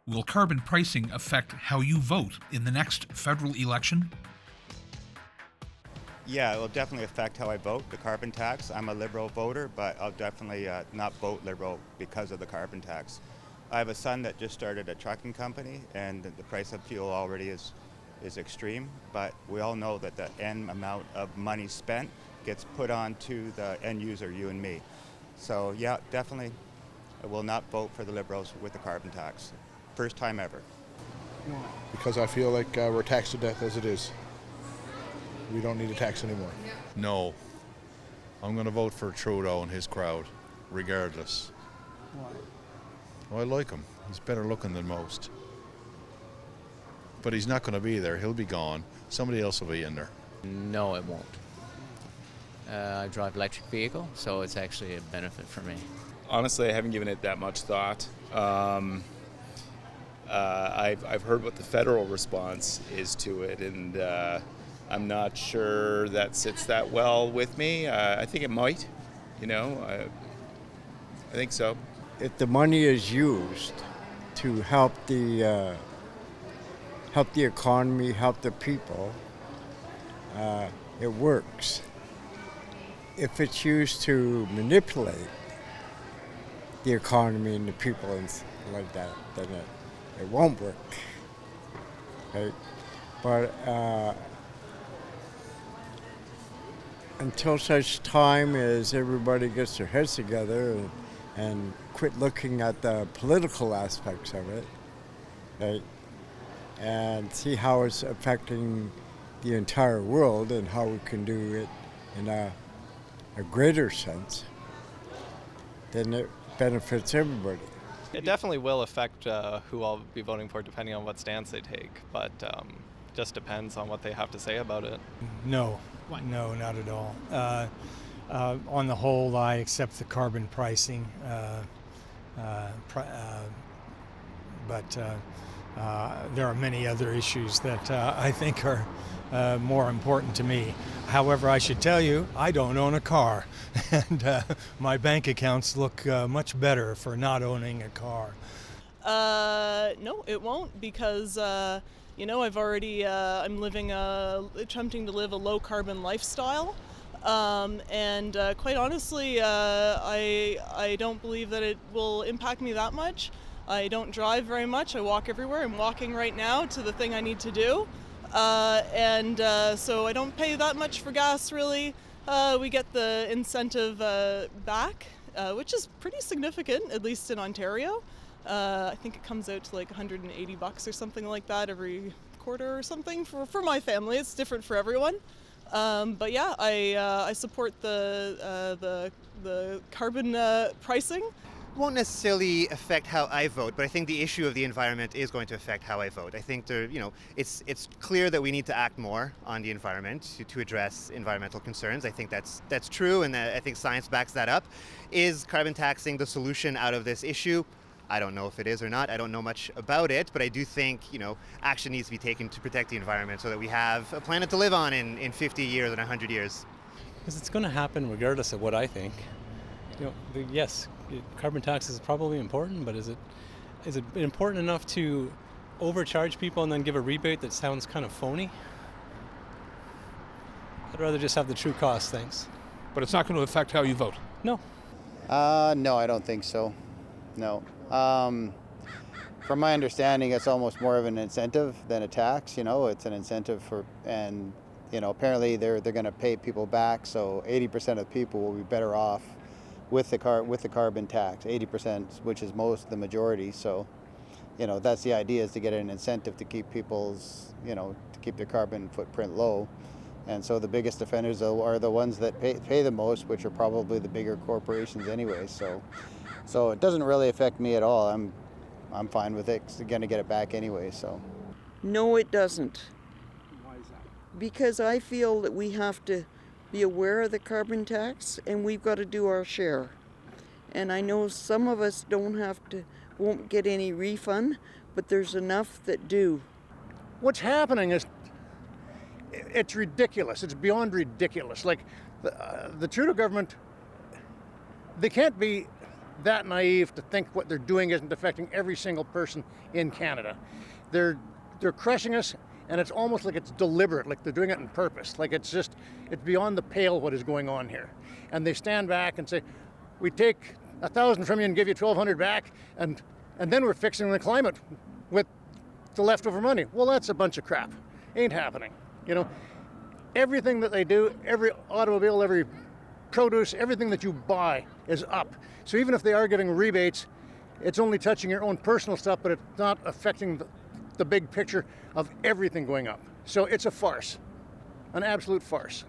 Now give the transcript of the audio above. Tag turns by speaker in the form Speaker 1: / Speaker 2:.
Speaker 1: Will carbon pricing affect how you vote in the next federal election?
Speaker 2: Yeah, it will definitely affect how I vote, the carbon tax. I'm a Liberal voter, but I'll definitely not vote Liberal because of the carbon tax. I have a son that just started a trucking company, and the price of fuel already is extreme, but we all know that the end amount of money spent gets put on to the end user, you and me. So yeah, definitely I will not vote for the Liberals with the carbon tax. First time ever.
Speaker 3: Because I feel like we're taxed to death as it is. We don't need a tax anymore.
Speaker 4: No. I'm going to vote for Trudeau and his crowd, regardless.
Speaker 5: Why?
Speaker 4: Well, I like him. He's better looking than most. But he's not going to be there. He'll be gone. Somebody else will be in there.
Speaker 6: No, it won't. I drive electric vehicle, so it's actually a benefit for me.
Speaker 7: Honestly, I haven't given it that much thought. I've heard what the federal response is to it, and I'm not sure that sits that well with me. I think it might, I think so.
Speaker 5: If the money is used to help the economy, help the people, it works. If it's used to manipulate the economy and the people and like that, then it won't work. Right? But until such time as everybody gets their heads together and quit looking at the political aspects of it, right, and see how it's affecting the entire world and how we can do it in a greater sense, then it benefits everybody.
Speaker 8: It definitely will affect who I'll be voting for depending on what stance they take, but just depends on what they have to say about it.
Speaker 9: No. Why? No, not at all. On the whole, I accept the carbon pricing, but there are many other issues that I think are more important to me. However, I should tell you, I don't own a car, and my bank accounts look much better for not owning a car.
Speaker 10: No, it won't, because I've already I'm attempting to live a low carbon lifestyle, and quite honestly, I don't believe that it will impact me that much. I don't drive very much. I walk everywhere. I'm walking right now to the thing I need to do. So I don't pay that much for gas, really. We get the incentive back, which is pretty significant, at least in Ontario. I think it comes out to like $180 or something like that every quarter or something for my family. It's different for everyone. But yeah, I support the carbon pricing.
Speaker 11: Won't necessarily affect how I vote, but I think the issue of the environment is going to affect how I vote. I think it's clear that we need to act more on the environment to address environmental concerns. I think that's true, and I think science backs that up. Is carbon taxing the solution out of this issue? I don't know if it is or not. I don't know much about it, but I do think action needs to be taken to protect the environment so that we have a planet to live on in 50 years and 100 years.
Speaker 12: Because it's going to happen regardless of what I think. Yes, carbon tax is probably important, but is it important enough to overcharge people and then give a rebate that sounds kind of phony? I'd rather just have the true cost, thanks.
Speaker 1: But it's not going to affect how you vote?
Speaker 12: No.
Speaker 13: No, I don't think so. No. From my understanding, it's almost more of an incentive than a tax. It's an incentive and apparently they're going to pay people back, so 80% of people will be better off with the carbon tax, 80%, which is the majority. So, that's the idea, is to get an incentive to keep to keep their carbon footprint low. And so the biggest offenders are the ones that pay the most, which are probably the bigger corporations anyway. So it doesn't really affect me at all. I'm fine with it. I'm going to get it back anyway. So.
Speaker 14: No, it doesn't.
Speaker 5: Why is that?
Speaker 14: Because I feel that we have to be aware of the carbon tax, and we've got to do our share. And I know some of us won't get any refund, but there's enough that do.
Speaker 15: What's happening is, it's ridiculous. It's beyond ridiculous. Like the Trudeau government, they can't be that naive to think what they're doing isn't affecting every single person in Canada. They're crushing us, and it's almost like it's deliberate, like they're doing it on purpose. Like it's beyond the pale what is going on here. And they stand back and say, we take 1,000 from you and give you 1,200 back, and then we're fixing the climate with the leftover money. Well, that's a bunch of crap. Ain't happening. You know, everything that they do, every automobile, every produce, everything that you buy is up. So even if they are giving rebates, it's only touching your own personal stuff, but it's not affecting the big picture of everything going up. So it's a farce, an absolute farce.